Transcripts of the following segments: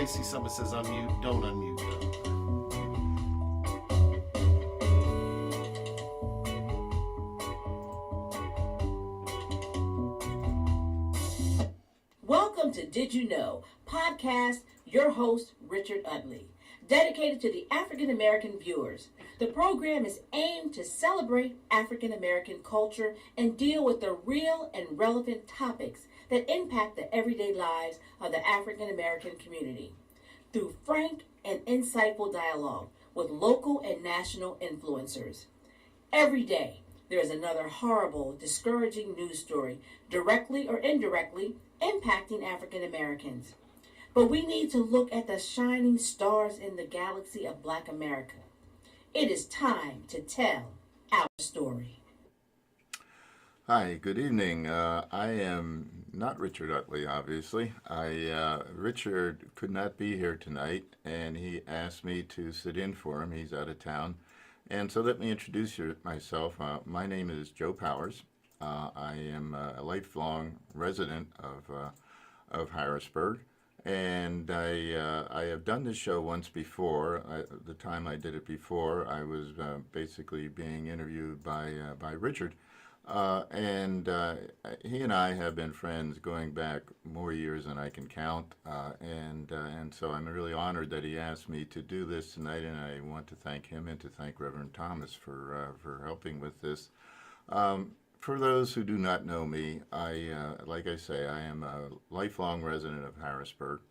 see something that says unmute. Don't unmute though. Welcome to Did You Know podcast, your host, Richard Utley, dedicated to the African American viewers. The program is aimed to celebrate African American culture and deal with the real and relevant topics that impact the everyday lives of the African American community through frank and insightful dialogue with local and national influencers. Every day, there is another horrible, discouraging news story, directly or indirectly, impacting African Americans. But we need to look at the shining stars in the galaxy of Black America. It is time to tell our story. Hi, good evening. I am not Richard Utley, obviously. Richard could not be here tonight, and he asked me to sit in for him. He's out of town. And so let me introduce myself. My name is Joe Powers. I am a lifelong resident of Harrisburg, and I have done this show once before. The time I did it before, I was basically being interviewed by Richard, and he and I have been friends going back more years than I can count, and so I'm really honored that he asked me to do this tonight, and I want to thank him and to thank Reverend Thomas for helping with this. For those who do not know me, like I say, I am a lifelong resident of Harrisburg.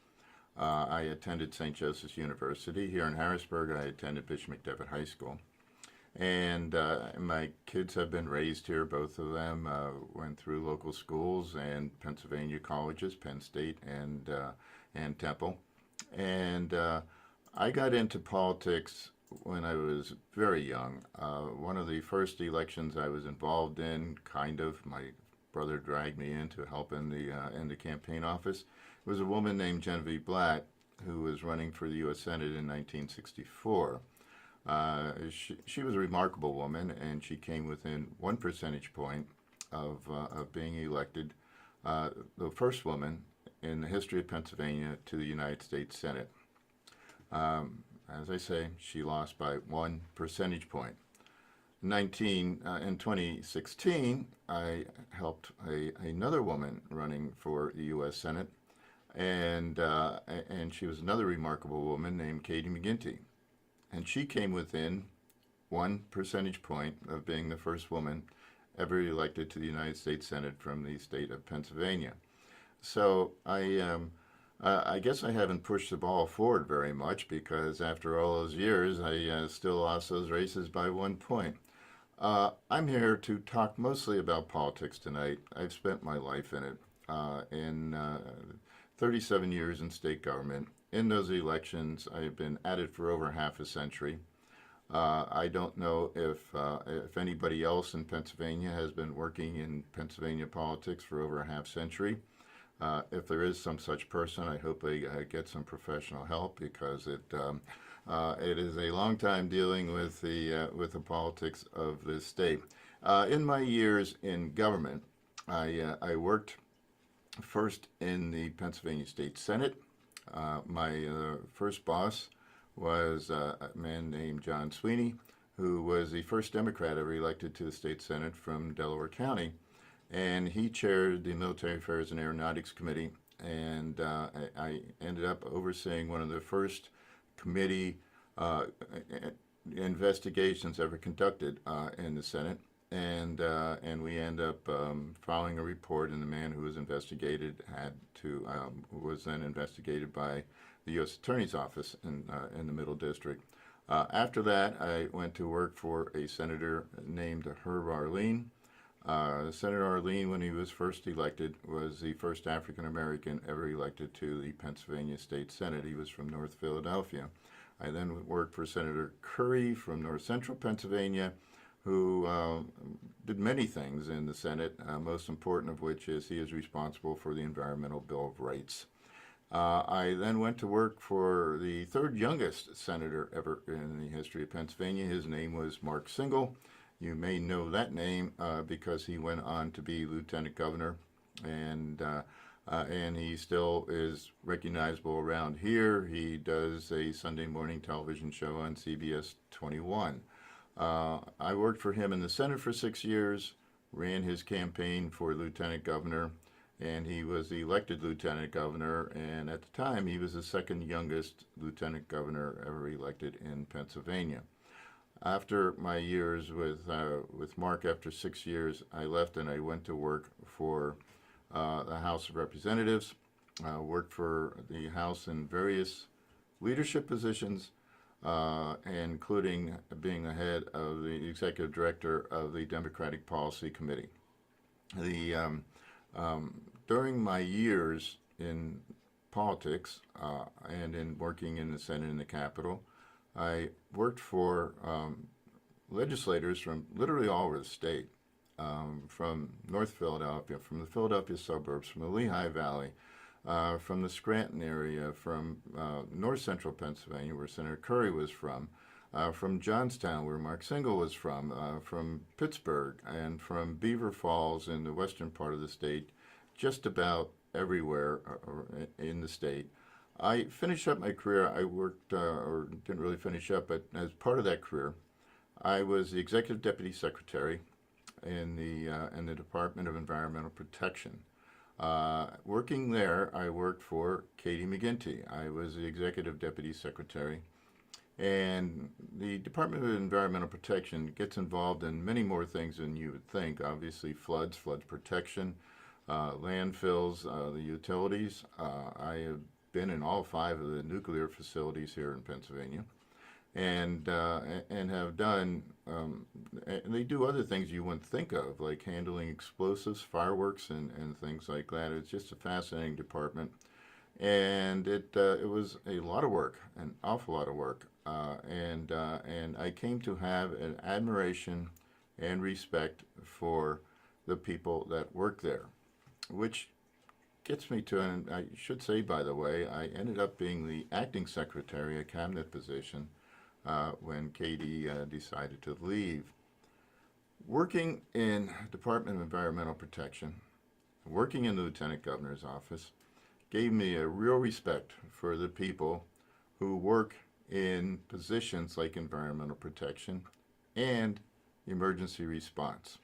I attended St. Joseph's University. Here in Harrisburg, I attended Bishop McDevitt High School. And my kids have been raised here. Both of them went through local schools and Pennsylvania colleges, Penn State and Temple. And I got into politics when I was very young. One of the first elections I was involved in, my brother dragged me in to help in the campaign office. It was a woman named Genevieve Blatt who was running for the U.S. Senate in 1964. She was a remarkable woman, and she came within 1 percentage point of being elected, the first woman in the history of Pennsylvania to the United States Senate. As I say, she lost by 1 percentage point. In 2016, I helped another woman running for the U.S. Senate, and she was another remarkable woman named Katie McGinty. And she came within 1 percentage point of being the first woman ever elected to the United States Senate from the state of Pennsylvania. So I guess I haven't pushed the ball forward very much, because after all those years, I still lost those races by 1 point. I'm here to talk mostly about politics tonight. I've spent my life in it, in 37 years in state government. In those elections, I've been at it for over half a century. I don't know if anybody else in Pennsylvania has been working in Pennsylvania politics for over a half century. If there is some such person, I hope they get some professional help, because it is a long time dealing with the politics of this state. In my years in government, I worked first in the Pennsylvania State Senate. My first boss was a man named John Sweeney, who was the first Democrat ever elected to the state Senate from Delaware County. And he chaired the Military Affairs and Aeronautics Committee, and I ended up overseeing one of the first committee investigations ever conducted in the Senate, and we end up filing a report, and the man who was investigated was then investigated by the U.S. Attorney's Office in the Middle District. After that, I went to work for a senator named Herb Arleen. Senator Arleen, when he was first elected, was the first African American ever elected to the Pennsylvania State Senate. He was from North Philadelphia. I then worked for Senator Curry from North Central Pennsylvania, who did many things in the Senate, most important of which is he is responsible for the Environmental Bill of Rights. I then went to work for the third youngest senator ever in the history of Pennsylvania. His name was Mark Singal. You may know that name because he went on to be lieutenant governor, and and he still is recognizable around here. He does a Sunday morning television show on CBS 21. I worked for him in the Senate for 6 years, ran his campaign for lieutenant governor, and he was elected lieutenant governor, and at the time he was the second youngest lieutenant governor ever elected in Pennsylvania. After my years with Mark, after 6 years, I left and I went to work for the House of Representatives, worked for the House in various leadership positions, including being the head of the executive director of the Democratic Policy Committee. During my years in politics and in working in the Senate and the Capitol, I worked for legislators from literally all over the state, from North Philadelphia, from the Philadelphia suburbs, from the Lehigh Valley, from the Scranton area, from north central Pennsylvania, where Senator Curry was from Johnstown, where Mark Singal was from Pittsburgh, and from Beaver Falls in the western part of the state, just about everywhere in the state. I finished up my career. I worked, or didn't really finish up, but as part of that career, I was the executive deputy secretary in the Department of Environmental Protection. Working there, I worked for Katie McGinty. I was the executive deputy secretary, and the Department of Environmental Protection gets involved in many more things than you would think. Obviously, flood protection, landfills, the utilities. I have been in all 5 of the nuclear facilities here in Pennsylvania, and have done. And they do other things you wouldn't think of, like handling explosives, fireworks, and things like that. It's just a fascinating department, and it was a lot of work, an awful lot of work, and I came to have an admiration and respect for the people that work there, which gets me to, and I should say, by the way, I ended up being the acting secretary, a cabinet position, when Katie decided to leave. Working in Department of Environmental Protection, working in the Lieutenant Governor's office, gave me a real respect for the people who work in positions like environmental protection and emergency response.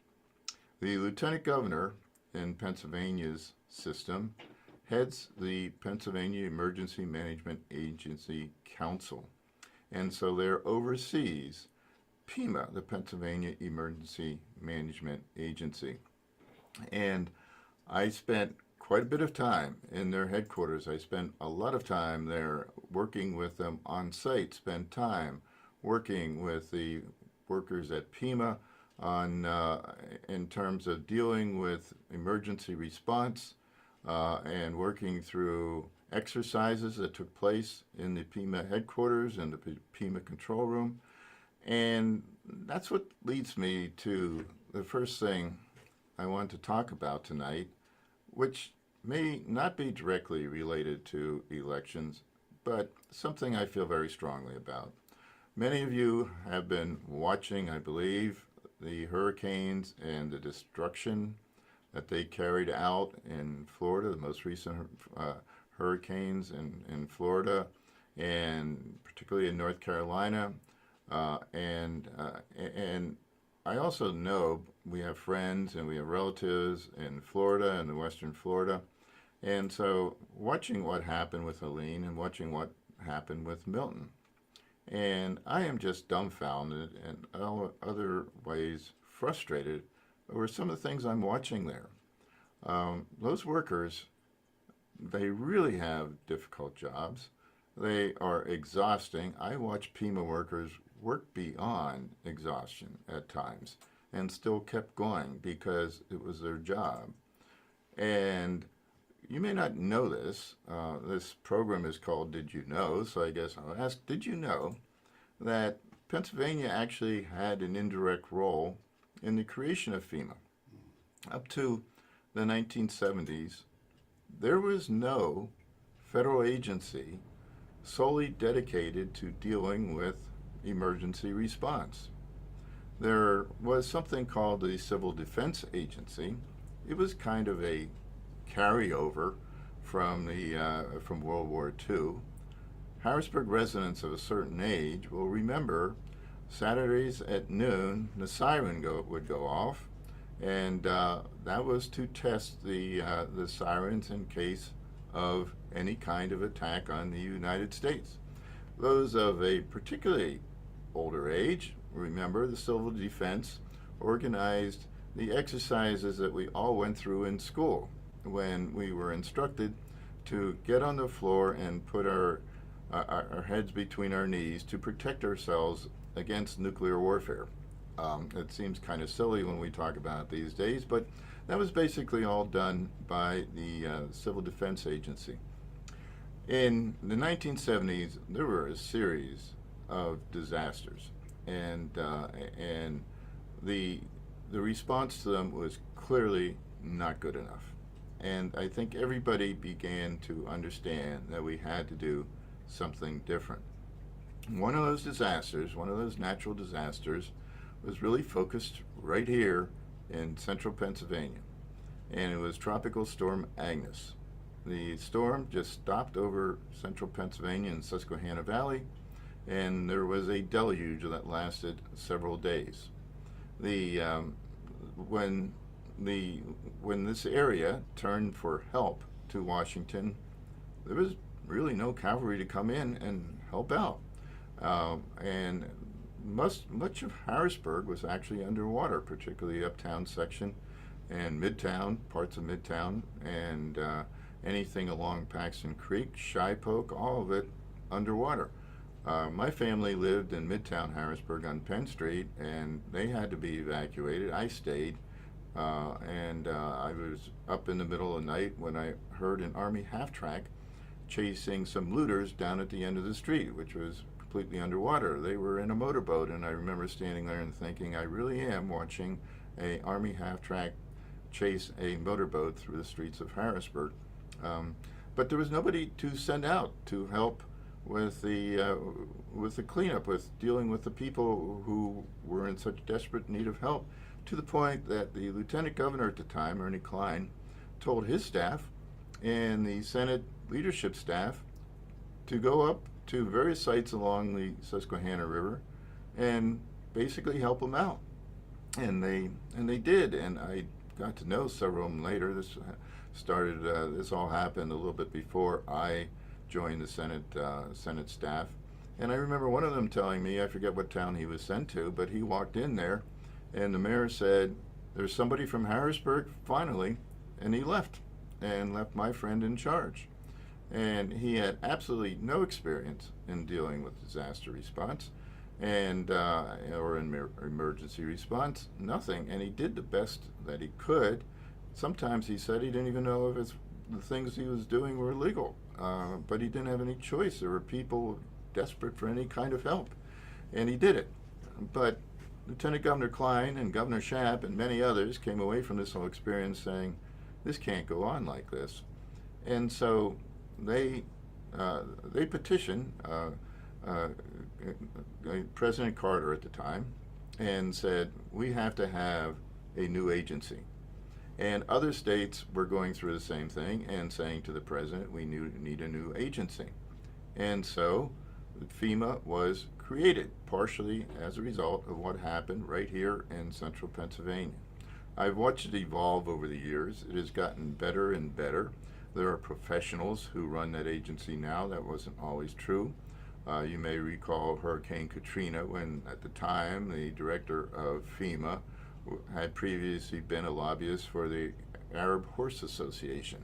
The Lieutenant Governor in Pennsylvania's system heads the Pennsylvania Emergency Management Agency Council, and so there oversees PEMA, the Pennsylvania Emergency Management Agency. And I spent quite a bit of time in their headquarters. I spent a lot of time there working with them on site, spent time working with the workers at PEMA on in terms of dealing with emergency response and working through exercises that took place in the PEMA headquarters and the PEMA control room. And that's what leads me to the first thing I want to talk about tonight, which may not be directly related to elections, but something I feel very strongly about. Many of you have been watching, I believe, the hurricanes and the destruction that they carried out in Florida, the most recent hurricanes in Florida, and particularly in North Carolina. And I also know we have friends and we have relatives in Florida and the Western Florida. And so watching what happened with Helene and watching what happened with Milton. And I am just dumbfounded and other ways frustrated over some of the things I'm watching there. Those workers, they really have difficult jobs. They are exhausting. I watch PEMA workers work beyond exhaustion at times and still kept going because it was their job. And you may not know this. This program is called Did You Know? So I guess I'll ask, did you know that Pennsylvania actually had an indirect role in the creation of FEMA? Up to the 1970s, there was no federal agency solely dedicated to dealing with emergency response. There was something called the Civil Defense Agency. It was kind of a carryover from World War II. Harrisburg residents of a certain age will remember Saturdays at noon the siren would go off, and that was to test the sirens in case of any kind of attack on the United States. Those of a particularly older age remember the Civil Defense organized the exercises that we all went through in school when we were instructed to get on the floor and put our heads between our knees to protect ourselves against nuclear warfare. It seems kind of silly when we talk about it these days, but that was basically all done by the Civil Defense Agency. In the 1970s, there were a series of disasters, and the response to them was clearly not good enough. And I think everybody began to understand that we had to do something different. One of those disasters, one of those natural disasters, was really focused right here in central Pennsylvania, and it was Tropical Storm Agnes. The storm just stopped over central Pennsylvania and Susquehanna Valley, and there was a deluge that lasted several days. When this area turned for help to Washington, there was really no cavalry to come in and help out, and much of Harrisburg was actually underwater, particularly uptown section and Midtown, parts of Midtown, and anything along Paxton Creek, Shipoke, all of it underwater. My family lived in Midtown Harrisburg on Penn Street, and they had to be evacuated. I stayed, and I was up in the middle of the night when I heard an Army half-track chasing some looters down at the end of the street, which was completely underwater. They were in a motorboat, and I remember standing there and thinking, I really am watching a Army half-track chase a motorboat through the streets of Harrisburg. But there was nobody to send out to help with the cleanup, with dealing with the people who were in such desperate need of help, to the point that the Lieutenant Governor at the time, Ernie Klein, told his staff and the Senate leadership staff to go up to various sites along the Susquehanna River and basically help them out. And they did, and I got to know several of them later. This all happened a little bit before I joined the Senate staff. And I remember one of them telling me, I forget what town he was sent to, but he walked in there and the mayor said, "There's somebody from Harrisburg, finally," and he left my friend in charge. And he had absolutely no experience in dealing with disaster response and or emergency response, nothing. And he did the best that he could. Sometimes he said he didn't even know if the things he was doing were legal, but he didn't have any choice. There were people desperate for any kind of help, and he did it. But Lieutenant Governor Klein and Governor Schaap and many others came away from this whole experience saying, this can't go on like this. And so they petitioned President Carter at the time and said, we have to have a new agency. And other states were going through the same thing and saying to the president, we need a new agency. And so FEMA was created, partially as a result of what happened right here in central Pennsylvania. I've watched it evolve over the years. It has gotten better and better. There are professionals who run that agency now. That wasn't always true. You may recall Hurricane Katrina, when at the time the director of FEMA had previously been a lobbyist for the Arab Horse Association.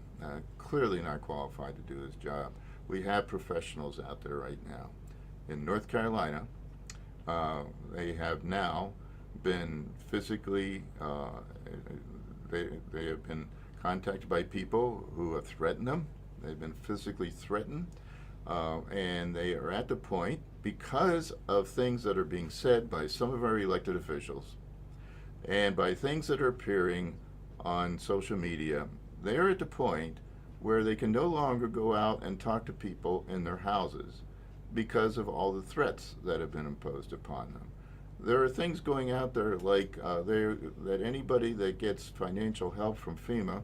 Clearly not qualified to do his job. We have professionals out there right now. In North Carolina, they have now been physically, they have been contacted by people who have threatened them. They've been physically threatened, and they are at the point, because of things that are being said by some of our elected officials and by things that are appearing on social media, they are at the point where they can no longer go out and talk to people in their houses because of all the threats that have been imposed upon them. There are things going out there like that anybody that gets financial help from FEMA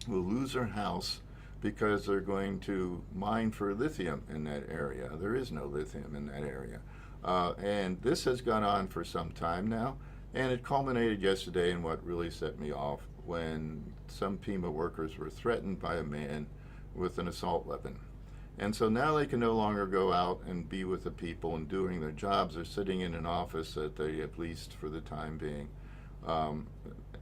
will lose their house because they're going to mine for lithium in that area. There is no lithium in that area. And this has gone on for some time now, and it culminated yesterday in what really set me off when some Pima workers were threatened by a man with an assault weapon. And so now they can no longer go out and be with the people and doing their jobs. They're sitting in an office that they have leased for the time being.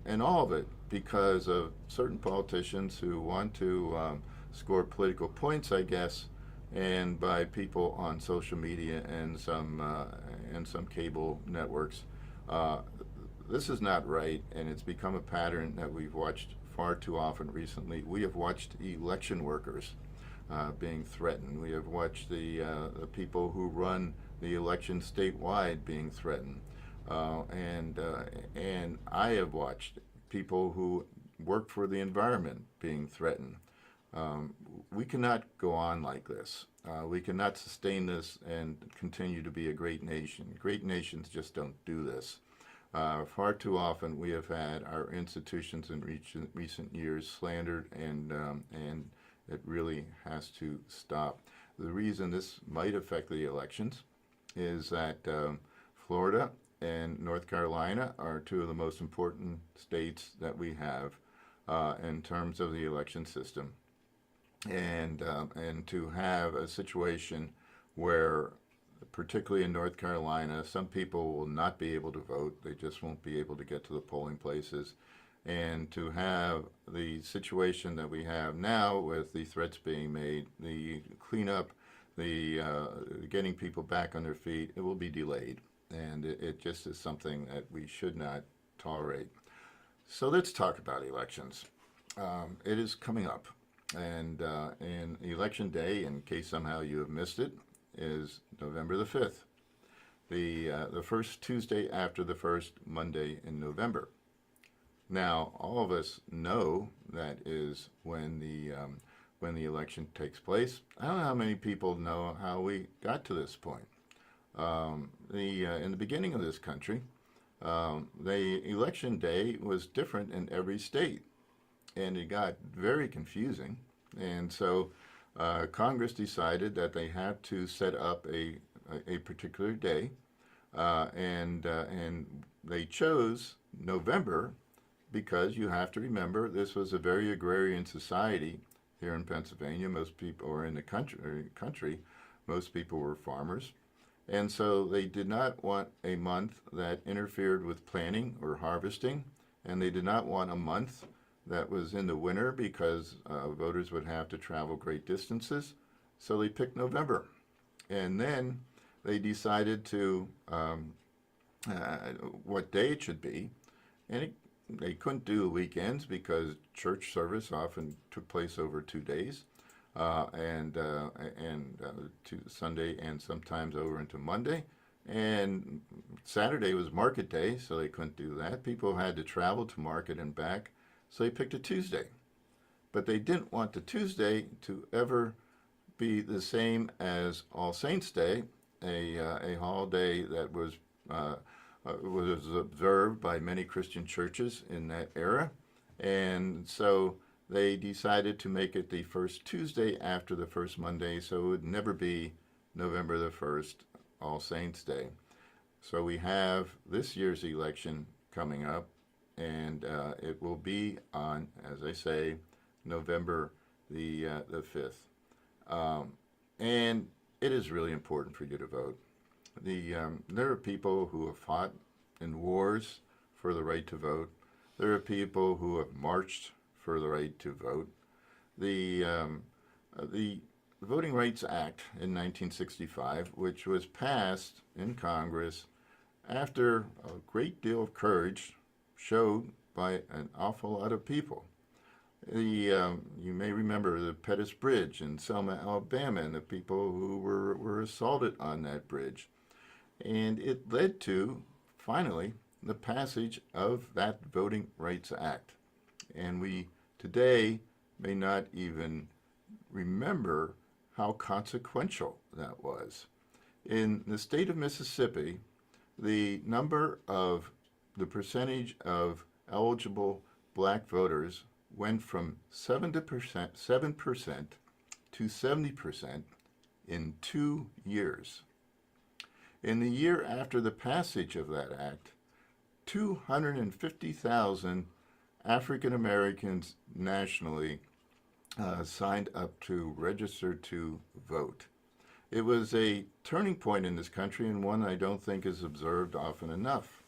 And all of it because of certain politicians who want to score political points, I guess, and by people on social media and some cable networks. This is not right, and it's become a pattern that we've watched far too often recently. We have watched election workers being threatened. We have watched the people who run the election statewide being threatened, and I have watched people who work for the environment being threatened. We cannot go on like this. We cannot sustain this and continue to be a great nation. Great nations just don't do this. Far too often we have had our institutions in recent years slandered, and it really has to stop. The reason this might affect the elections is that Florida and North Carolina are two of the most important states that we have in terms of the election system. And to have a situation where, particularly in North Carolina, some people will not be able to vote. They just won't be able to get to the polling places. And to have the situation that we have now with the threats being made, the cleanup, the getting people back on their feet, it will be delayed. And it just is something that we should not tolerate. So let's talk about elections. It is coming up. And Election Day, in case somehow you have missed it, is November the 5th, the first Tuesday after the first Monday in November. Now, all of us know that is when the election takes place. I don't know how many people know how we got to this point. In the beginning of this country, the election day was different in every state, and it got very confusing. And so Congress decided that they had to set up a particular day, and they chose November because you have to remember this was a very agrarian society here in Pennsylvania. Most people, or in the country, most people were farmers. And so they did not want a month that interfered with planting or harvesting, and they did not want a month that was in the winter because voters would have to travel great distances. So they picked November. And then they decided to what day it should be. And they couldn't do the weekends because church service often took place over 2 days, and to Sunday and sometimes over into Monday. And Saturday was market day, so they couldn't do that. People had to travel to market and back, so they picked a Tuesday. But they didn't want the Tuesday to ever be the same as All Saints Day, a holiday that was observed by many Christian churches in that era. And so they decided to make it the first Tuesday after the first Monday, so it would never be November the 1st, All Saints Day. So we have this year's election coming up, and it will be on, as I say, November the 5th. And it is really important for you to vote. There are people who have fought in wars for the right to vote. There are people who have marched for the right to vote. The Voting Rights Act in 1965, which was passed in Congress after a great deal of courage showed by an awful lot of people. You may remember the Pettus Bridge in Selma, Alabama, and the people who were assaulted on that bridge. And it led to, finally, the passage of that Voting Rights Act. And we today may not even remember how consequential that was. In the state of Mississippi, the percentage of eligible black voters went from 7% to 70% in 2 years. In the year after the passage of that act, 250,000 African Americans nationally signed up to register to vote. It was a turning point in this country, and one I don't think is observed often enough.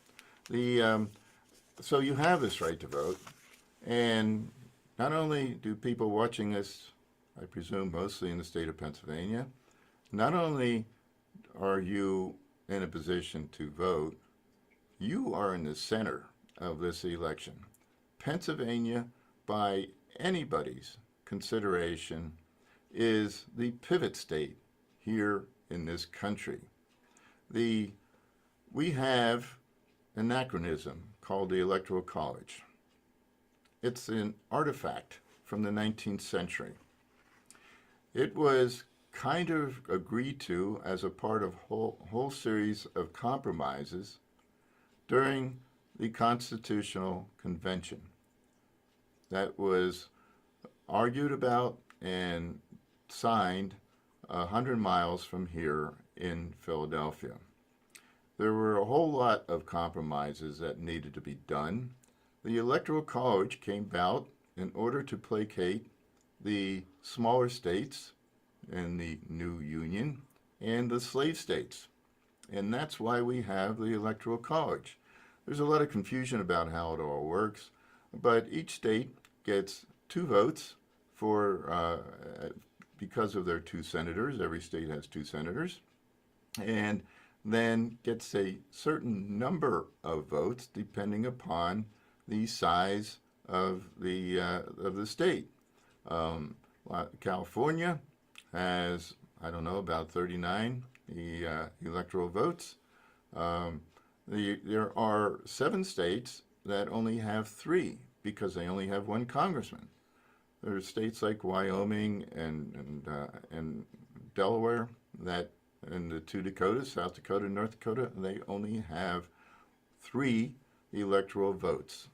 So you have this right to vote, and not only do people watching this, I presume mostly in the state of Pennsylvania, not only are you in a position to vote, you are in the center of this election. Pennsylvania, by anybody's consideration, is the pivot state here in this country. We have an anachronism called the Electoral College. It's an artifact from the 19th century. It was kind of agreed to as a part of whole series of compromises during the Constitutional Convention that was argued about and signed 100 miles from here in Philadelphia. There were a whole lot of compromises that needed to be done. The Electoral College came about in order to placate the smaller states in the new Union and the slave states. And that's why we have the Electoral College. There's a lot of confusion about how it all works, but each state gets 2 votes for because of their 2 senators. Every state has 2 senators, and then gets a certain number of votes depending upon the size of the state. California has, I don't know, about 39 electoral votes. There are 7 states that only have 3 because they only have 1 congressman. There are states like Wyoming and Delaware that, and the 2 Dakotas, South Dakota and North Dakota, they only have 3 electoral votes.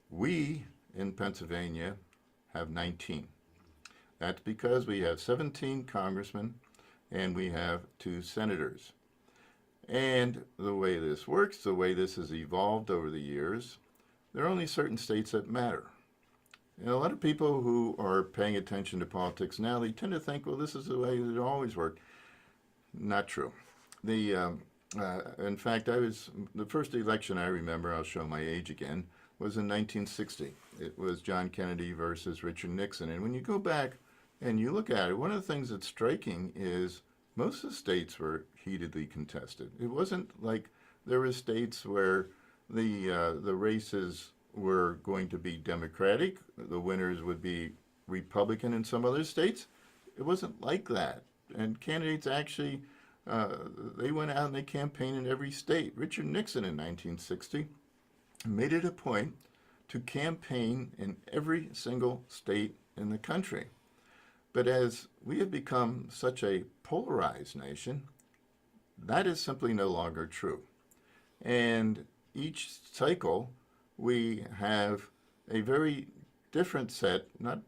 We in Pennsylvania have 19. That's because we have 17 congressmen and we have 2 senators. And the way this works, the way this has evolved over the years, there are only certain states that matter. And a lot of people who are paying attention to politics now, they tend to think, well, this is the way it always worked. Not true. In fact, the first election I remember, I'll show my age again, was in 1960. It was John Kennedy versus Richard Nixon. And when you go back and you look at it, one of the things that's striking is most of the states were heatedly contested. It wasn't like there were states where the races were going to be Democratic, the winners would be Republican in some other states. It wasn't like that. And candidates actually, they went out and they campaigned in every state. Richard Nixon in 1960 made it a point to campaign in every single state in the country. But as we have become such a polarized nation, that is simply no longer true. And each cycle, we have a very different set, not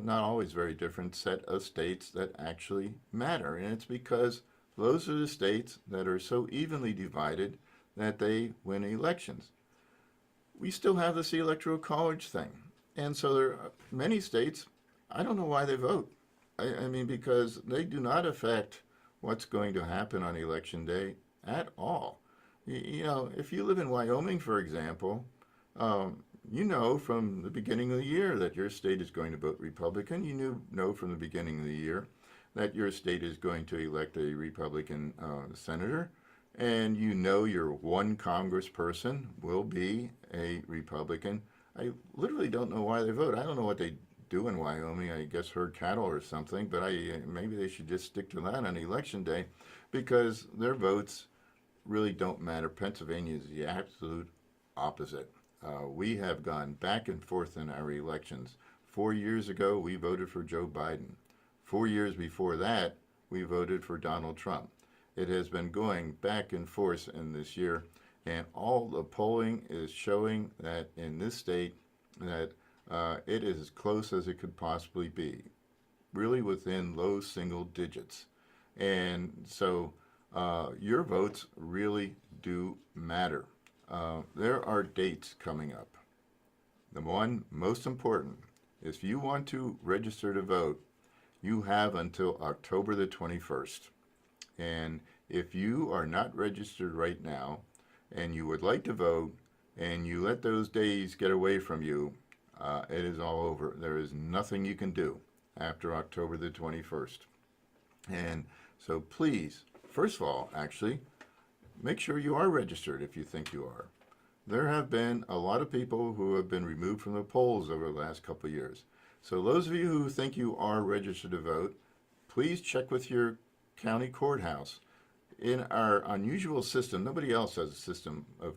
always very different set of states that actually matter. And it's because those are the states that are so evenly divided that they win elections. We still have this electoral college thing. And so there are many states, I don't know why they vote. I mean, because they do not affect what's going to happen on election day at all. You know, if you live in Wyoming, for example, you know from the beginning of the year that your state is going to vote Republican. You know from the beginning of the year that your state is going to elect a Republican senator. And you know your 1 congressperson will be a Republican. I literally don't know why they vote. I don't know what they do in Wyoming. I guess herd cattle or something, but maybe they should just stick to that on election day because their votes really don't matter. Pennsylvania is the absolute opposite. We have gone back and forth in our elections. 4 years ago, we voted for Joe Biden. 4 years before that, we voted for Donald Trump. It has been going back and forth in this year, and all the polling is showing that in this state that It is as close as it could possibly be, really within low single digits. And so your votes really do matter. There are dates coming up. The one most important, if you want to register to vote, you have until October the 21st. And if you are not registered right now and you would like to vote and you let those days get away from you, it is all over. There is nothing you can do after October the 21st. And so please, first of all, actually, make sure you are registered if you think you are. There have been a lot of people who have been removed from the polls over the last couple of years. So those of you who think you are registered to vote, please check with your county courthouse. In our unusual system, nobody else has a system of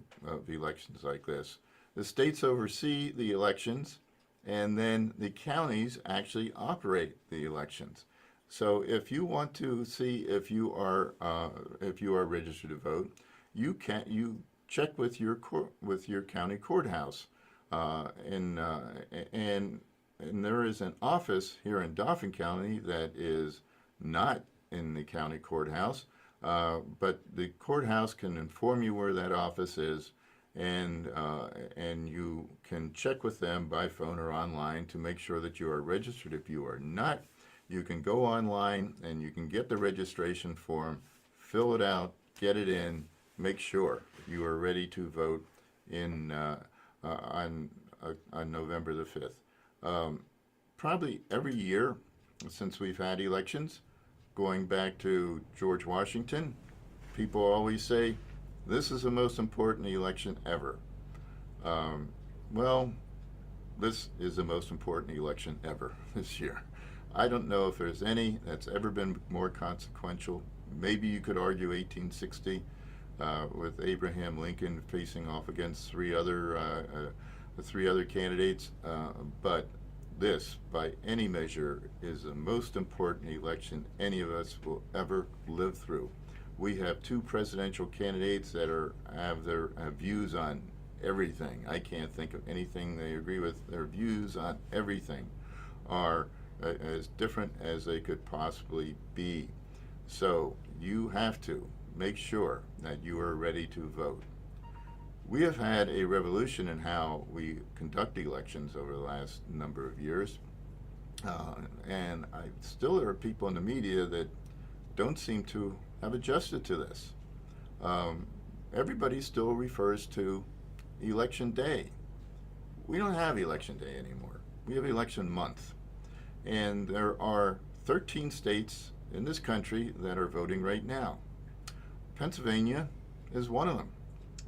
elections like this. The states oversee the elections, and then the counties actually operate the elections. So if you want to see if you are registered to vote, you check with your county courthouse, and there is an office here in Dauphin County that is not in the county courthouse, but the courthouse can inform you where that office is, and you can check with them by phone or online to make sure that you are registered. If you are not, you can go online and you can get the registration form, fill it out, get it in, make sure you are ready to vote on November the 5th. Probably every year since we've had elections, going back to George Washington, people always say, this is the most important election ever. Well, this is the most important election ever this year. I don't know if there's any that's ever been more consequential. Maybe you could argue 1860 with Abraham Lincoln facing off against three other candidates, but this, by any measure, is the most important election any of us will ever live through. We have two presidential candidates that have views on everything. I can't think of anything they agree with. Their views on everything are as different as they could possibly be. So you have to make sure that you are ready to vote. We have had a revolution in how we conduct elections over the last number of years, and still there are people in the media that don't seem to have adjusted to this. Everybody still refers to election day. We don't have election day anymore. We have election month. And there are 13 states in this country that are voting right now. Pennsylvania is one of them.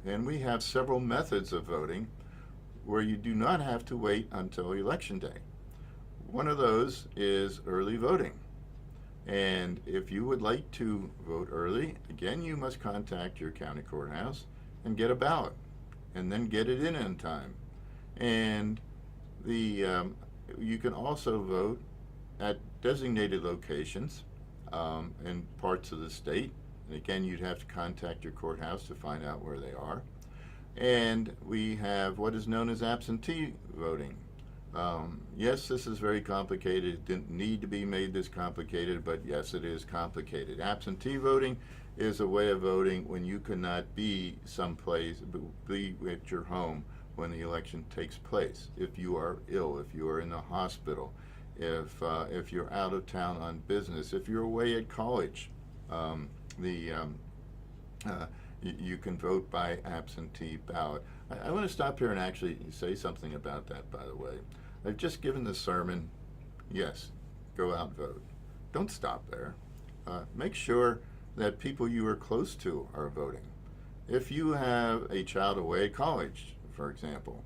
And we have several methods of voting where you do not have to wait until election day. One of those is early voting. And if you would like to vote early, again, you must contact your county courthouse and get a ballot, and then get it in time. And you can also vote at designated locations in parts of the state. And again, you'd have to contact your courthouse to find out where they are. And we have what is known as absentee voting. Yes, this is very complicated. It didn't need to be made this complicated, but yes, it is complicated. Absentee voting is a way of voting when you cannot be someplace, be at your home when the election takes place. If you are ill, if you are in the hospital, if you're out of town on business, if you're away at college, you can vote by absentee ballot. I want to stop here and actually say something about that, by the way. I've just given the sermon. Yes, go out and vote. Don't stop there. Make sure that people you are close to are voting. If you have a child away at college, for example,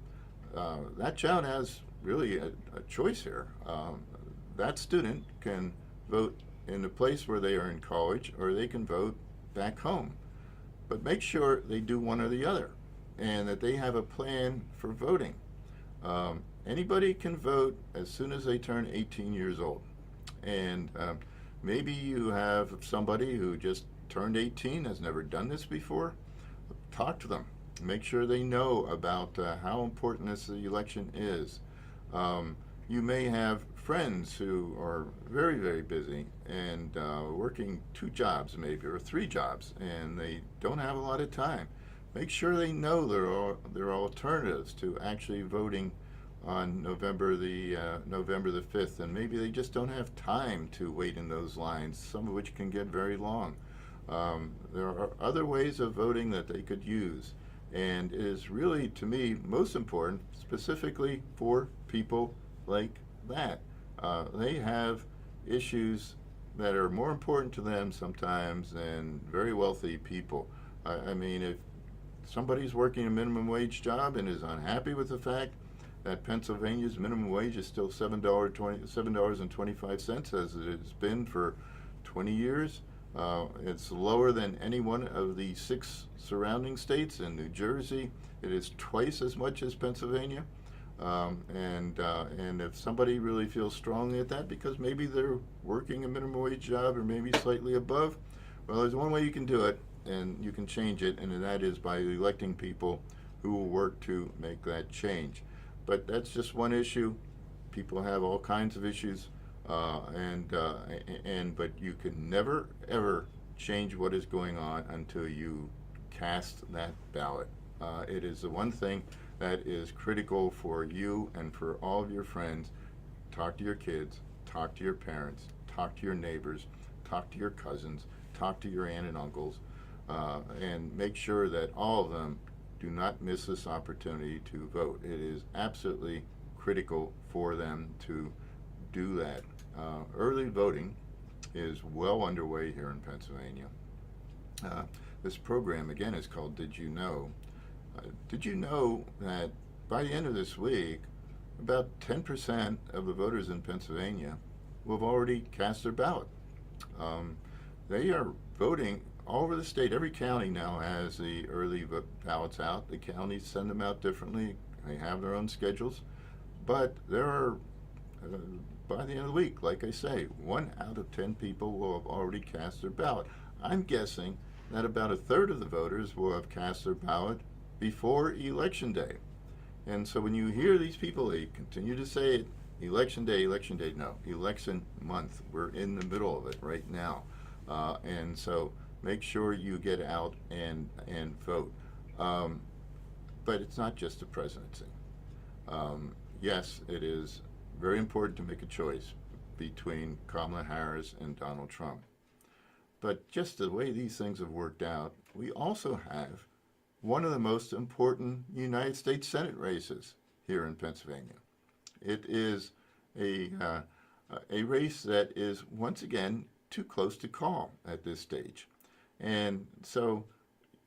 that child has really a choice here. That student can vote in the place where they are in college, or they can vote back home. But make sure they do one or the other, and that they have a plan for voting. Anybody can vote as soon as they turn 18 years old. And maybe you have somebody who just turned 18, has never done this before. Talk to them. Make sure they know about how important this election is. You may have friends who are very, very busy and working 2 jobs maybe or 3 jobs, and they don't have a lot of time. Make sure they know there are alternatives to actually voting on November the 5th, and maybe they just don't have time to wait in those lines, some of which can get very long. There are other ways of voting that they could use, and it is really, to me, most important, specifically for people like that. They have issues that are more important to them sometimes than very wealthy people. I mean, if somebody's working a minimum wage job and is unhappy with the fact that Pennsylvania's minimum wage is still $7.25 as it has been for 20 years, it's lower than any one of the 6 surrounding states. In New Jersey, it is twice as much as Pennsylvania. And if somebody really feels strongly at that because maybe they're working a minimum wage job or maybe slightly above, well, there's one way you can do it, and you can change it, and that is by electing people who will work to make that change. But that's just one issue. People have all kinds of issues, but you can never ever change what is going on until you cast that ballot. It is the one thing that is critical for you and for all of your friends. Talk to your kids, talk to your parents, talk to your neighbors, talk to your cousins, talk to your aunt and uncles, and make sure that all of them do not miss this opportunity to vote. It is absolutely critical for them to do that. Early voting is well underway here in Pennsylvania. This program, again, is called Did You Know? Did you know that by the end of this week, about 10% of the voters in Pennsylvania will have already cast their ballot? They are voting all over the state. Every county now has the early ballots out. The counties send them out differently. They have their own schedules. But there are, by the end of the week, like I say, 1 out of 10 people will have already cast their ballot. I'm guessing that about a third of the voters will have cast their ballot before Election Day. And so when you hear these people, they continue to say it, Election Day, no, election month. We're in the middle of it right now. And so make sure you get out and vote. But it's not just the presidency. Yes, it is very important to make a choice between Kamala Harris and Donald Trump. But just the way these things have worked out, we also have one of the most important United States Senate races here in Pennsylvania. It is a race that is, once again, too close to call at this stage. And so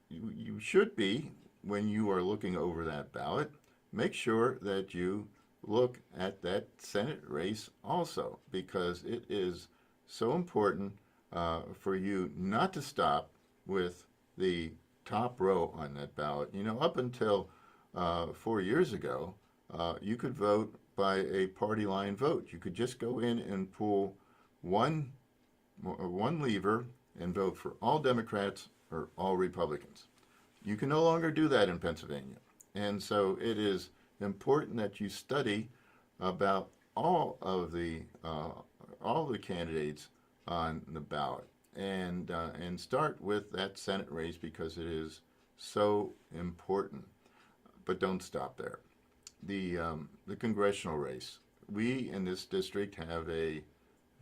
you should be, when you are looking over that ballot, make sure that you look at that Senate race also, because it is so important for you not to stop with the top row on that ballot. You know, up until 4 years ago, you could vote by a party line vote. You could just go in and pull one lever and vote for all Democrats or all Republicans. You can no longer do that in Pennsylvania. And so it is important that you study about all of the candidates on the ballot, and start with that Senate race because it is so important. But don't stop there. The congressional race. We in this district have a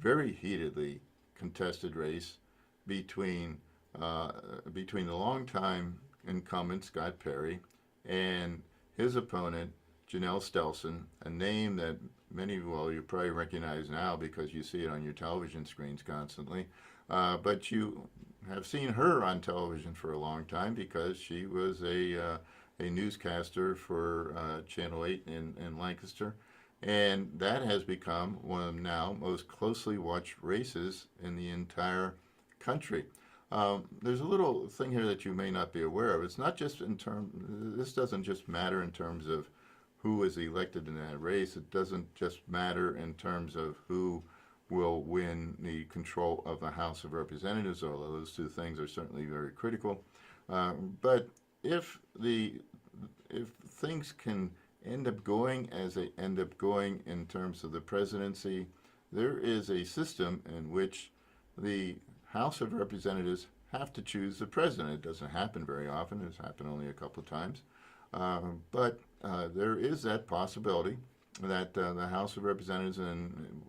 very heatedly contested race between the longtime incumbent Scott Perry and his opponent Janelle Stelson, a name that many of you probably recognize now because you see it on your television screens constantly. But you have seen her on television for a long time because she was a newscaster for Channel 8 in Lancaster. And that has become one of the now most closely watched races in the entire country. There's a little thing here that you may not be aware of. It's not just this doesn't just matter in terms of who is elected in that race. It doesn't just matter in terms of who will win the control of the House of Representatives, although those two things are certainly very critical. But if things can end up going as they end up going in terms of the presidency, there is a system in which the House of Representatives have to choose the president. It doesn't happen very often. It's happened only a couple of times. But there is that possibility that the House of Representatives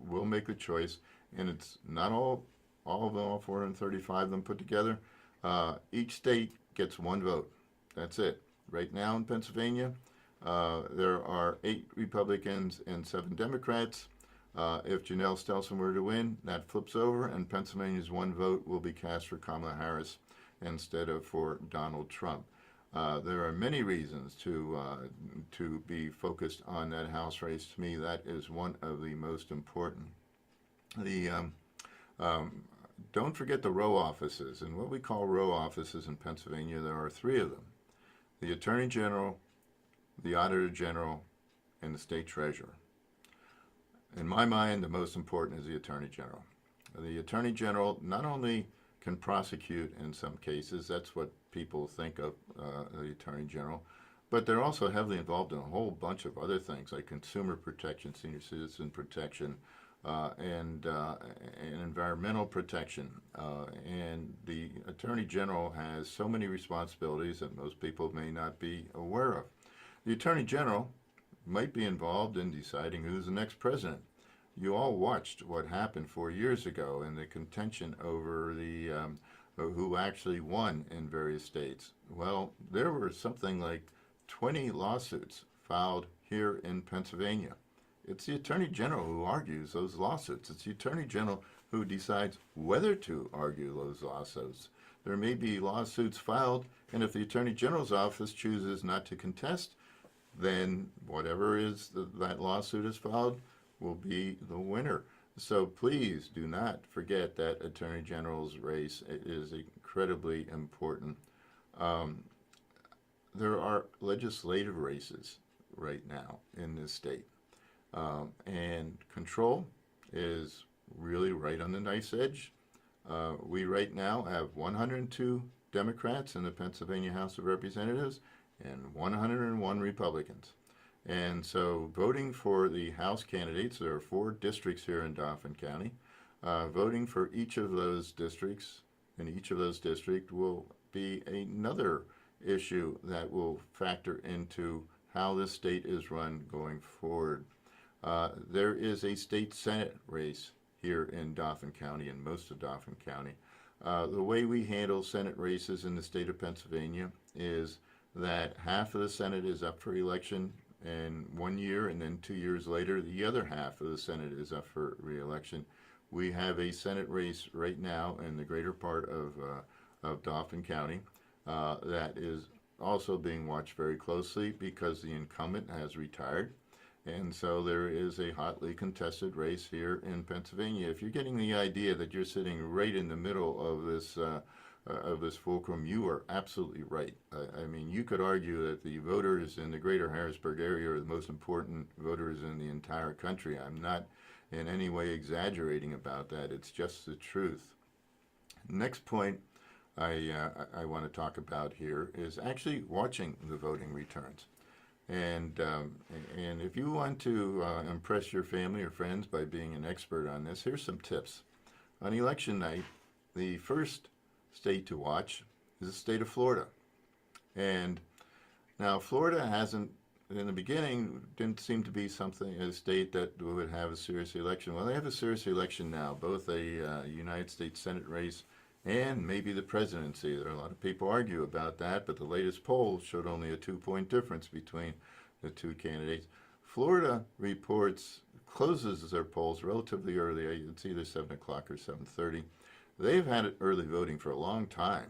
will make the choice, and it's not all 435 of them put together. Each state gets one vote. That's it. Right now in Pennsylvania, there are 8 Republicans and 7 Democrats. If Janelle Stelson were to win, that flips over, and Pennsylvania's one vote will be cast for Kamala Harris instead of for Donald Trump. There are many reasons to be focused on that House race. To me, that is one of the most important. Don't forget the row offices, and what we call row offices in Pennsylvania, there are 3 of them: the Attorney General, the Auditor General, and the State Treasurer. In my mind, the most important is the Attorney General. The Attorney General not only can prosecute in some cases, that's what people think of the Attorney General, but they're also heavily involved in a whole bunch of other things like consumer protection, senior citizen protection, and environmental protection. And the Attorney General has so many responsibilities that most people may not be aware of. The Attorney General might be involved in deciding who's the next president. You all watched what happened 4 years ago in the contention over the who actually won in various states. Well, there were something like 20 lawsuits filed here in Pennsylvania. It's the Attorney General who argues those lawsuits. It's the Attorney General who decides whether to argue those lawsuits. There may be lawsuits filed, and if the Attorney General's office chooses not to contest, then whatever is that lawsuit is filed will be the winner. So please do not forget that Attorney General's race is incredibly important. There are legislative races right now in this state. And control is really right on the nice edge. We right now have 102 Democrats in the Pennsylvania House of Representatives and 101 Republicans. And so voting for the House candidates, there are 4 districts here in Dauphin County. Voting for each of those districts, in each of those districts, will be another issue that will factor into how this state is run going forward. There is a state Senate race here in Dauphin County and most of Dauphin County. The way we handle Senate races in the state of Pennsylvania is that half of the Senate is up for election in 1 year, and then 2 years later, the other half of the Senate is up for re-election. We have a Senate race right now in the greater part of Dauphin County that is also being watched very closely because the incumbent has retired. And so there is a hotly contested race here in Pennsylvania. If you're getting the idea that you're sitting right in the middle of this fulcrum, you are absolutely right. I mean, you could argue that the voters in the greater Harrisburg area are the most important voters in the entire country. I'm not in any way exaggerating about that. It's just the truth. Next point I want to talk about here is actually watching the voting returns. And if you want to impress your family or friends by being an expert on this, here's some tips. On election night, the first state to watch is the state of Florida. And now Florida hasn't, in the beginning, didn't seem to be a state that would have a serious election. Well, they have a serious election now, both a United States Senate race and maybe the presidency. There are a lot of people argue about that, but the latest poll showed only a 2-point difference between the 2 candidates. Florida closes their polls relatively early. It's either 7 o'clock or 7:30. They've had early voting for a long time,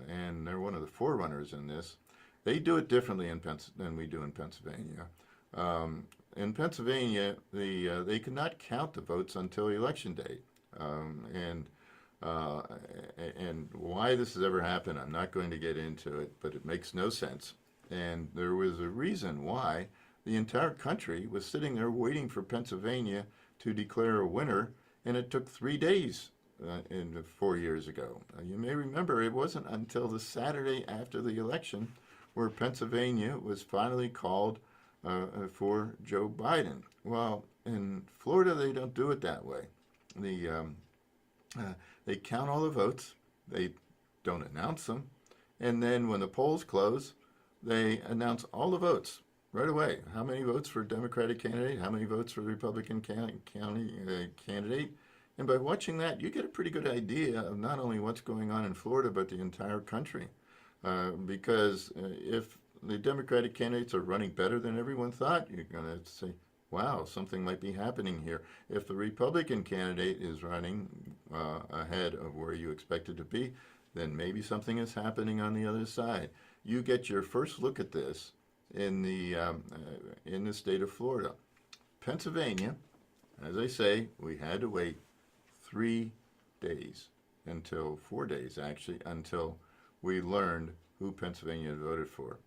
and they're one of the forerunners in this. They do it differently than we do in Pennsylvania. In Pennsylvania, they could not count the votes until election day, and why this has ever happened, I'm not going to get into it, but it makes no sense. And there was a reason why the entire country was sitting there waiting for Pennsylvania to declare a winner, and it took 3 days 4 years ago. You may remember it wasn't until the Saturday after the election where Pennsylvania was finally called for Joe Biden. Well, in Florida, they don't do it that way. The they count all the votes. They don't announce them, and then when the polls close, they announce all the votes right away. How many votes for Democratic candidate? How many votes for the Republican candidate? And by watching that, you get a pretty good idea of not only what's going on in Florida, but the entire country. Because if the Democratic candidates are running better than everyone thought, you're going to say, wow, something might be happening here. If the Republican candidate is running ahead of where you expect it to be, then maybe something is happening on the other side. You get your first look at this in the state of Florida. Pennsylvania, as I say, we had to wait 3 days, 4 days actually, until we learned who Pennsylvania had voted for.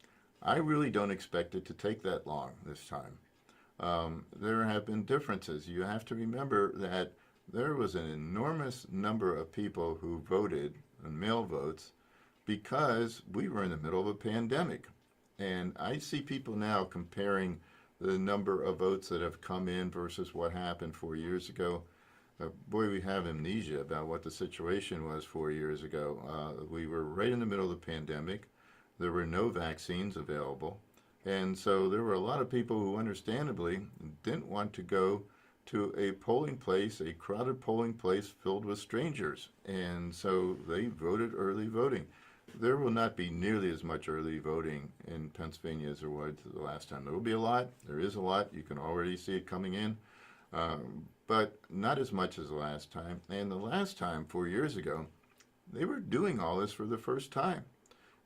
I really don't expect it to take that long this time. There have been differences. You have to remember that there was an enormous number of people who voted, mail votes, because we were in the middle of a pandemic. And I see people now comparing the number of votes that have come in versus what happened 4 years ago. Boy, we have amnesia about what the situation was 4 years ago. We were right in the middle of the pandemic. There were no vaccines available. And so there were a lot of people who understandably didn't want to go to a polling place, a crowded polling place filled with strangers. And so they voted early voting. There will not be nearly as much early voting in Pennsylvania as there was the last time. There will be a lot. There is a lot. You can already see it coming in. But not as much as the last time. And the last time, 4 years ago, they were doing all this for the first time.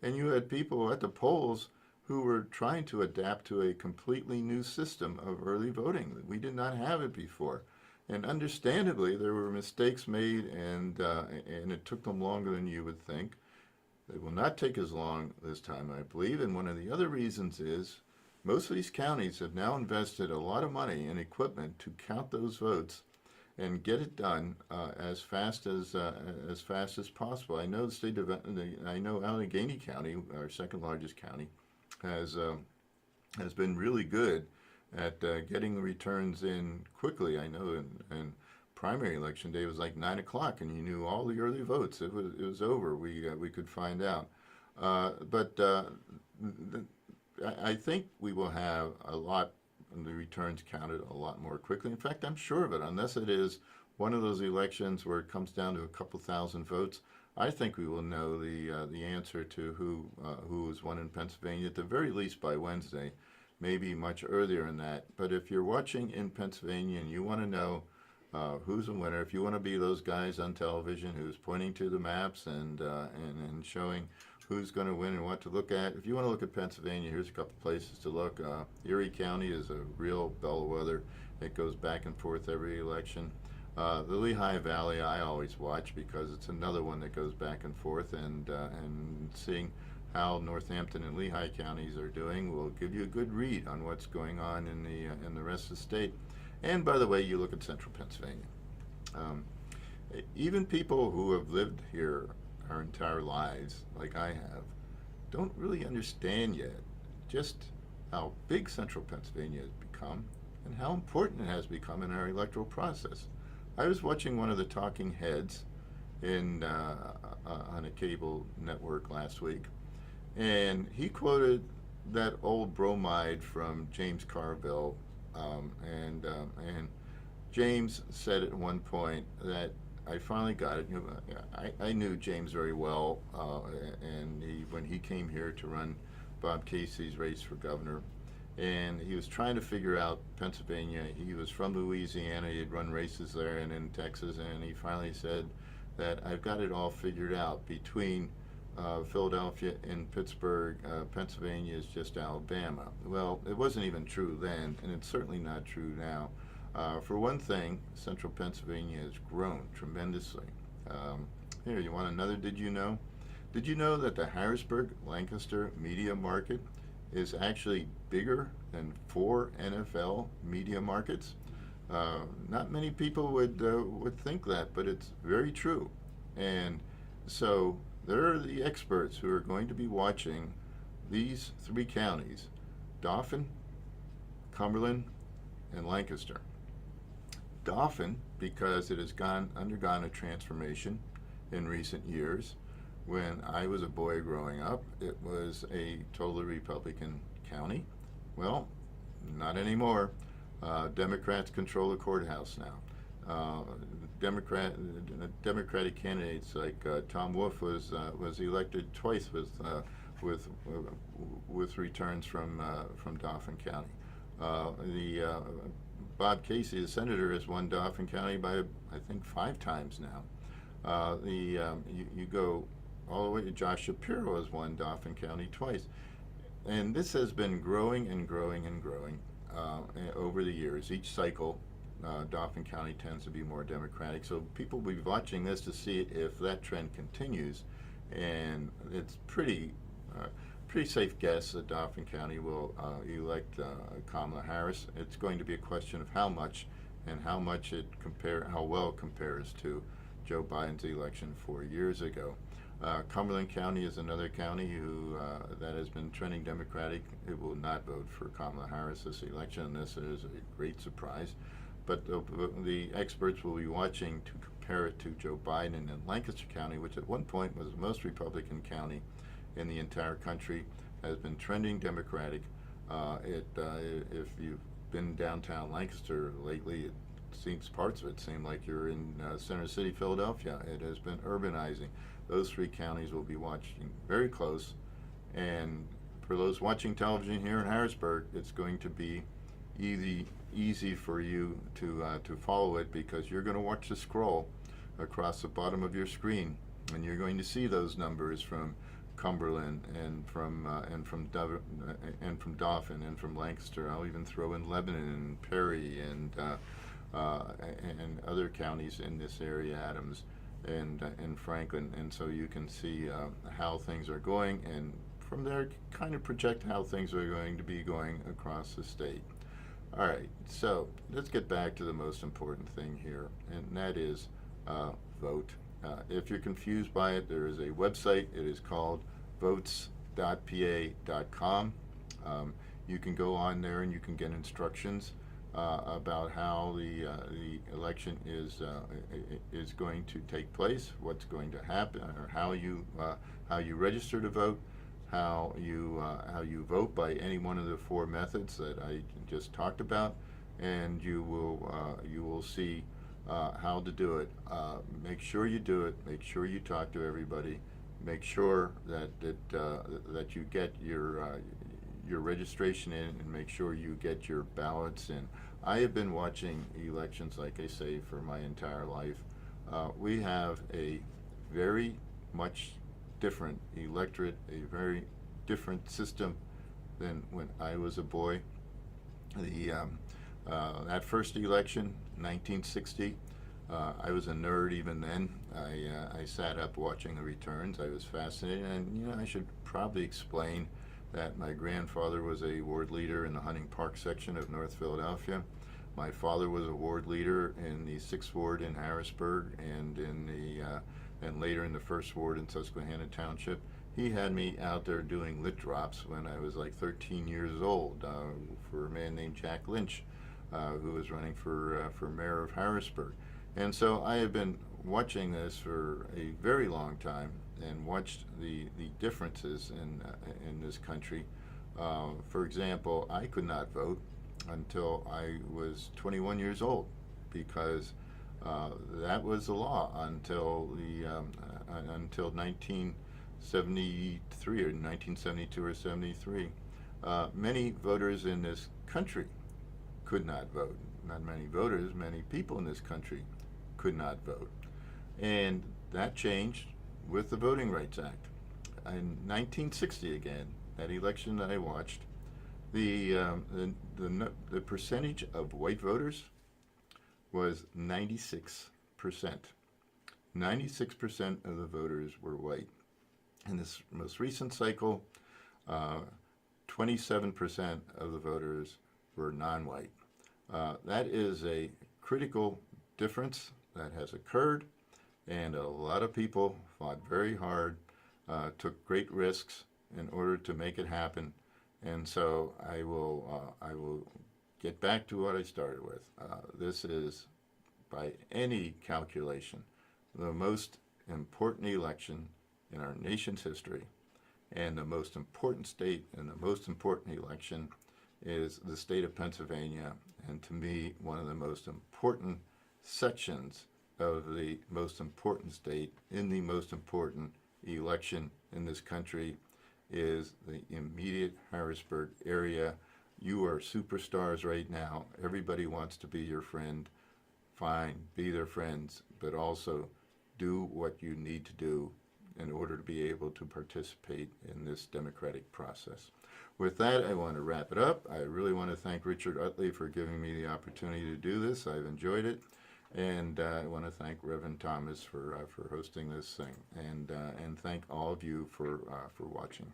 And you had people at the polls who were trying to adapt to a completely new system of early voting. We did not have it before. And understandably, there were mistakes made, and it took them longer than you would think. They will not take as long this time, I believe. And one of the other reasons is most of these counties have now invested a lot of money in equipment to count those votes and get it done as fast as possible. I know I know Allegheny County, our second largest county, has been really good at getting the returns in quickly. I know in primary election day was like 9 o'clock, and you knew all the early votes. It was over. We could find out. I think we will have a lot of the returns counted a lot more quickly. In fact, I'm sure of it, unless it is one of those elections where it comes down to a couple thousand votes. I think we will know the answer to who has won in Pennsylvania at the very least by Wednesday, maybe much earlier than that. But if you're watching in Pennsylvania and you want to know who's the winner, if you want to be those guys on television who's pointing to the maps and showing who's going to win and what to look at. If you want to look at Pennsylvania, here's a couple places to look. Erie County is a real bellwether. It goes back and forth every election. The Lehigh Valley I always watch because it's another one that goes back and forth, and seeing how Northampton and Lehigh counties are doing will give you a good read on what's going on in the rest of the state. And by the way, you look at central Pennsylvania. Even people who have lived here our entire lives, like I have, don't really understand yet just how big central Pennsylvania has become and how important it has become in our electoral process. I was watching one of the talking heads on a cable network last week, and he quoted that old bromide from James Carville, and James said at one point that I finally got it. I knew James very well, and when he came here to run Bob Casey's race for governor, and he was trying to figure out Pennsylvania. He was from Louisiana. He had run races there and in Texas, and he finally said that I've got it all figured out. Between Philadelphia and Pittsburgh, Pennsylvania is just Alabama. Well, it wasn't even true then, and it's certainly not true now. For one thing, central Pennsylvania has grown tremendously. Here, you want another did you know? Did you know that the Harrisburg-Lancaster media market is actually bigger than 4 NFL media markets? Not many people would think that, but it's very true. And so there are the experts who are going to be watching these 3 counties: Dauphin, Cumberland, and Lancaster. Dauphin, because it has undergone a transformation in recent years. When I was a boy growing up, it was a totally Republican county. Well, not anymore. Democrats control the courthouse now. Democratic candidates like Tom Wolf was elected twice with returns from Dauphin County. Bob Casey, the senator, has won Dauphin County by I think 5 times now. You go all the way to Josh Shapiro has won Dauphin County twice, and this has been growing and growing and growing over the years. Each cycle, Dauphin County tends to be more Democratic. So people will be watching this to see if that trend continues, and it's pretty safe guess that Dauphin County will elect Kamala Harris. It's going to be a question of how much and how well it compares to Joe Biden's election 4 years ago. Cumberland County is another county that has been trending Democratic. It will not vote for Kamala Harris this election, and this is a great surprise. But the experts will be watching to compare it to Joe Biden in Lancaster County, which at one point was the most Republican county in the entire country, has been trending Democratic. If you've been downtown Lancaster lately, parts of it seem like you're in Center City, Philadelphia. It has been urbanizing. Those 3 counties will be watching very close, and for those watching television here in Harrisburg, it's going to be easy for you to follow it, because you're going to watch the scroll across the bottom of your screen, and you're going to see those numbers from Cumberland and from Dauphin and from Lancaster. I'll even throw in Lebanon and Perry and other counties in this area, Adams and Franklin, and so you can see how things are going, and from there kind of project how things are going to be going across the state. All right, so let's get back to the most important thing here, and that is vote. If you're confused by it, there is a website. It is called votes.pa.com. You can go on there and you can get instructions about how the election is going to take place, what's going to happen, or how you register to vote, how you vote by any one of the 4 methods that I just talked about, and you will see how to do it. Make sure you do it. Make sure you talk to everybody. Make sure that you get your registration in, and make sure you get your ballots in. I have been watching elections, like I say, for my entire life. We have a very much different electorate, a very different system than when I was a boy. That first election, 1960, I was a nerd even then. I sat up watching the returns. I was fascinated, and I should probably explain that my grandfather was a ward leader in the Hunting Park section of North Philadelphia. My father was a ward leader in the 6th Ward in Harrisburg, and and later in the 1st Ward in Susquehanna Township. He had me out there doing lit drops when I was like 13 years old for a man named Jack Lynch, who was running for mayor of Harrisburg. And so I have been watching this for a very long time and watched the differences in this country. For example, I could not vote until I was 21 years old, because that was the law until 1973 or 1972 or 73. Many voters in this country could not vote. Not many voters, many people in this country could not vote. And that changed with the Voting Rights Act. In 1960 again, that election that I watched, the percentage of white voters was 96%. 96% of the voters were white. In this most recent cycle, 27% of the voters were non-white. That is a critical difference that has occurred, and a lot of people fought very hard, took great risks in order to make it happen. And so I will get back to what I started with. This is, by any calculation, the most important election in our nation's history, and the most important state and the most important election is the state of Pennsylvania, and to me, one of the most important sections of the most important state in the most important election in this country is the immediate Harrisburg area. You are superstars right now. Everybody wants to be your friend. Fine, be their friends, but also do what you need to do in order to be able to participate in this democratic process. With that, I want to wrap it up. I really want to thank Richard Utley for giving me the opportunity to do this. I've enjoyed it. And I want to thank Reverend Thomas for hosting this thing, and thank all of you for watching.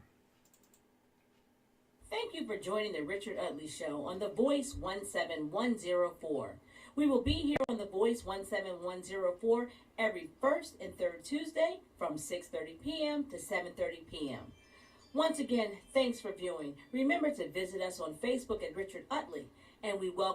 Thank you for joining the Richard Utley Show on The Voice 17104. We will be here on The Voice 17104 every first and third Tuesday from 6:30 p.m. to 7:30 p.m. Once again, thanks for viewing. Remember to visit us on Facebook at Richard Utley, and we welcome